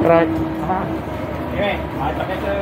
Right. Okay, tak biasa.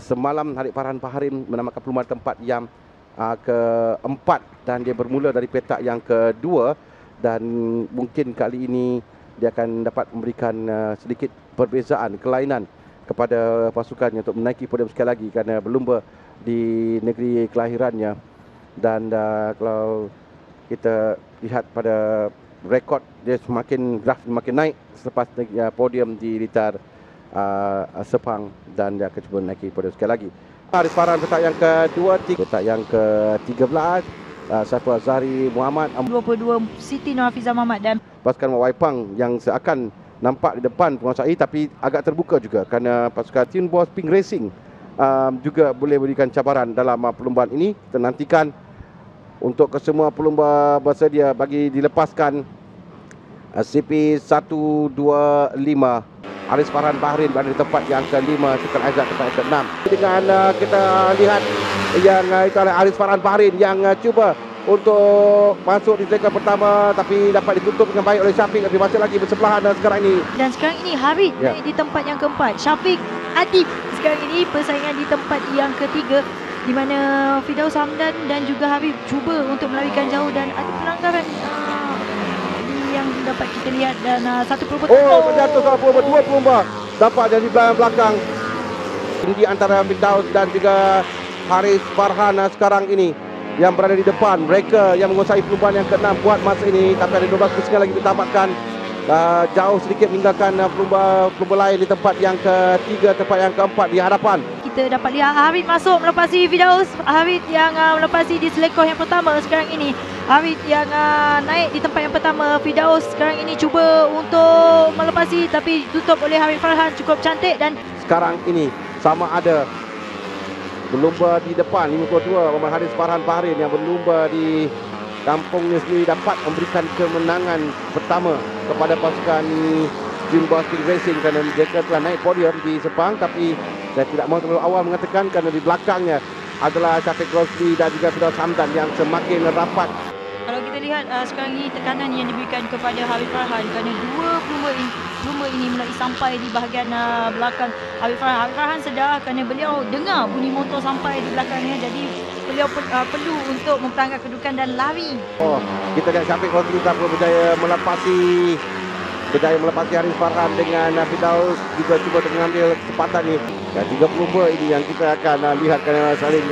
Semalam Harib Farhan Faharin menamakan perumahan tempat yang keempat, dan dia bermula dari petak yang kedua, dan mungkin kali ini dia akan dapat memberikan sedikit perbezaan, kelainan kepada pasukannya untuk menaiki podium sekali lagi kerana berlumba di negeri kelahirannya. Dan kalau kita lihat pada rekod, dia graf semakin naik selepas podium di Litar Sepang, dan dia akan cuba naiki podium sekali lagi. Harib Farhan petak yang kedua, petak yang ke-13 Saiful Azhari Muhammad, 22 Siti Nur Hafizah Muhammad dan pasukan Mak Waipang yang seakan nampak di depan penguasai, tapi agak terbuka juga kerana pasukan Tin Boss Pink Racing juga boleh berikan cabaran dalam perlombaan ini. Kita nantikan untuk kesemua pelumba bersedia bagi dilepaskan CP125. Haris Farhan Bahrain berada di tempat yang ke-5, Syukran Aizat tempat yang ke-6. Dengan kita lihat yang itu adalah Haris Farhan Bahrain yang cuba untuk masuk di segmen pertama, tapi dapat ditutup dengan baik oleh Syafiq, tapi masih lagi bersebelahan sekarang ini. Dan sekarang ini Haris naik di tempat yang keempat. Syafiq Adib sekarang ini persaingan di tempat yang ketiga, di mana Firdaus Hamdan dan juga Habib cuba untuk melarikan jauh dan ada pelanggaran yang dapat kita lihat, dan satu pelumba terjatuh salah pelumba, dua pelumba dapat dari belakang di antara Firdaus dan juga Haris Farhan sekarang ini yang berada di depan. Mereka yang menguasai perlumbaan yang ke-6 buat masa ini, tapi ada 12 pusingan lagi ditamatkan. Jauh sedikit meninggalkan pelumba lain di tempat yang ke-3, tempat yang ke-4 di hadapan. Kita dapat lihat Harid masuk melepasi Firdaus. Harid yang melepasi di selekoh yang pertama sekarang ini. Harid yang naik di tempat yang pertama. Firdaus sekarang ini cuba untuk melepasi, tapi tutup oleh Harid Farhan cukup cantik. Dan sekarang ini sama ada berlumba di depan 52 Muhammad Haris Farhan Bahrain yang berlumba di kampungnya sendiri dapat memberikan kemenangan pertama kepada pasukan Tin Boss Pink Racing kerana mereka telah naik podium di Sepang. Tapi saya tidak mahu terlalu awal mengatakan kerana di belakangnya adalah Syafiq Rosli dan juga Firdaus Hamdan yang semakin rapat. kalau kita lihat sekarang ini tekanan yang diberikan kepada Harid Farhan kerana dua pelumba ini mulai sampai di bahagian belakang Harid Farhan. Harid Farhan sedar kerana beliau dengar bunyi motor sampai di belakangnya, jadi beliau perlu untuk memperangkat kedudukan dan lari. Kita lihat Syafiq Rosli pun berjaya melepasi Haris Farhan dengan Firdaus juga cuba mengambil kesempatan ni. Dan tiga pelumba ini yang kita akan lihat kerana saling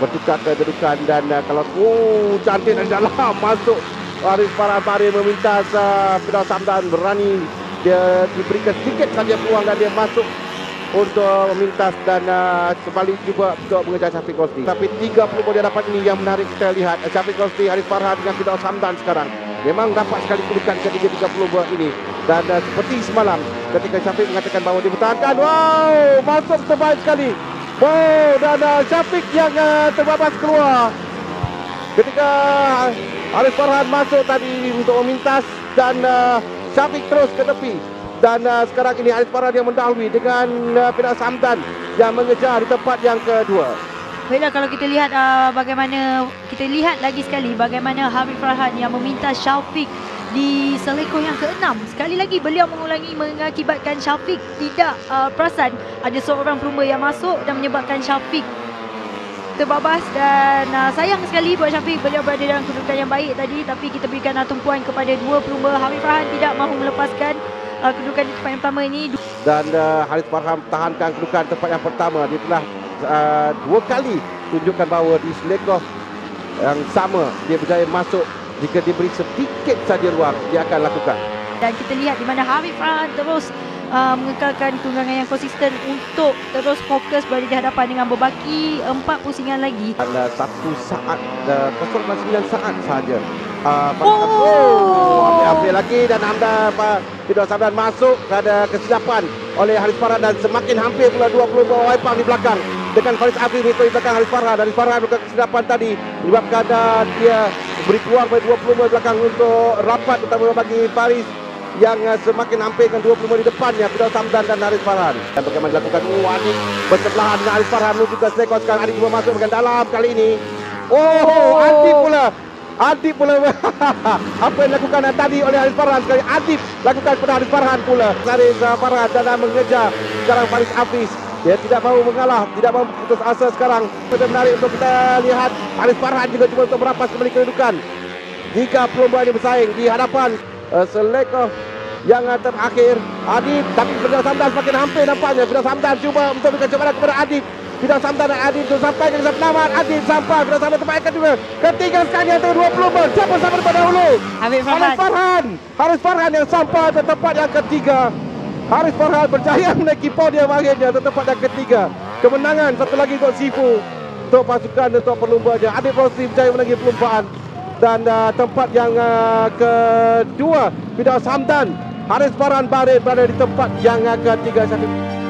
bertukar kedudukan. Dan kalau cantik dari dalam masuk Haris Farhan Bahrain memintas Firdaus Hamdan, berani dia diberikan sedikit saja peluang dan dia masuk untuk memintas dan kembali cuba untuk mengejar Syafiq Rosli. Tapi tiga pelumba di hadapan ini yang menarik kita lihat. Syafiq Rosli, Haris Farhan dengan Firdaus Hamdan sekarang memang dapat sekali kedudukan ketiga-tiga pelumba ini. Dan seperti semalam ketika Syafiq mengatakan bahawa dia bertahankan, masuk terbaik sekali. Dan Syafiq yang terbabas keluar ketika Haris Farhan masuk tadi untuk memintas, dan Syafiq terus ke tepi. Dan sekarang ini Haris Farhan yang mendahului dengan Firdaus Hamdan yang mengejar di tempat yang kedua. Baiklah, kalau kita lihat kita lihat lagi sekali bagaimana Harid Farhan yang meminta Syafiq di selekoh yang ke-6. Sekali lagi beliau mengulangi mengakibatkan Syafiq tidak perasan ada seorang pelumba yang masuk dan menyebabkan Syafiq terbabas. Dan sayang sekali buat Syafiq, beliau berada dalam kedudukan yang baik tadi, tapi kita berikan tumpuan kepada dua pelumba. Harid Farhan tidak mahu melepaskan kedudukan di tempat yang pertama ini. Dan Harid Farhan tahankan kedudukan tempat yang pertama. Dia telah dua kali tunjukkan bahawa di selekoh yang sama dia berjaya masuk. Jika diberi sedikit saja ruang, dia akan lakukan. Dan kita lihat di mana Harid Farhan terus mengekalkan tunggangan yang konsisten untuk terus fokus berada di hadapan dengan berbaki 4 pusingan lagi. Dan 1 saat 0.9 saat sahaja. Ambil lagi dan Firdaus Hamdan masuk, ada kesilapan oleh Haris Farhan dan semakin hampir pula dua pelumba Waipang di belakang dengan Faris Afif itu di belakang Haris Farhan. Haris Farhan bukan kesilapan tadi menyebabkan dia beri peluang bagi dua pelumba di belakang untuk rapat, terutama bagi Faris yang semakin hampir dengan dua pelumba di depannya, Firdaus Hamdan dan Haris Farhan. Dan bagaimana dilakukan Adik bersebelahan dengan Haris Farhan menuju ke selekor. Sekarang Adik cuba masuk bagian dalam kali ini. Adib pula apa yang dilakukan tadi oleh Haris Farhan, sekali Adib lakukan kepada Haris Farhan pula. Haris Farhan dalam mengejar sekarang Faris Hafiz. Dia tidak mahu mengalah, tidak mahu putus asa sekarang. Itu menarik untuk kita lihat. Haris Farhan juga cuba untuk merampas kembali kedudukan. Jika pelumba ini bersaing di hadapan selekor yang terakhir Adib, tapi Firdaus Hamdan semakin hampir nampaknya. Firdaus Hamdan cuba untuk memberikan cabaran kepada Adib. Firdaus Hamdan dan Adib untuk sampai ke penamat. Adib sampai, Firdaus Hamdan tempat kedua. Ketiga sekali antara dua pelumba. Siapa sampai depan dahulu? Haris Farhan yang sampai ke tempat yang ketiga. Haris Farhan berjaya menaiki podium akhirnya ke tempat yang ketiga. Kemenangan satu lagi untuk Sifu, untuk pasukan, untuk pelumbanya. Adib Rosli berjaya menanggi perlumbaan. Dan tempat yang kedua Firdaus Hamdan Haris Farhan Bahrain berada di tempat yang ke-31.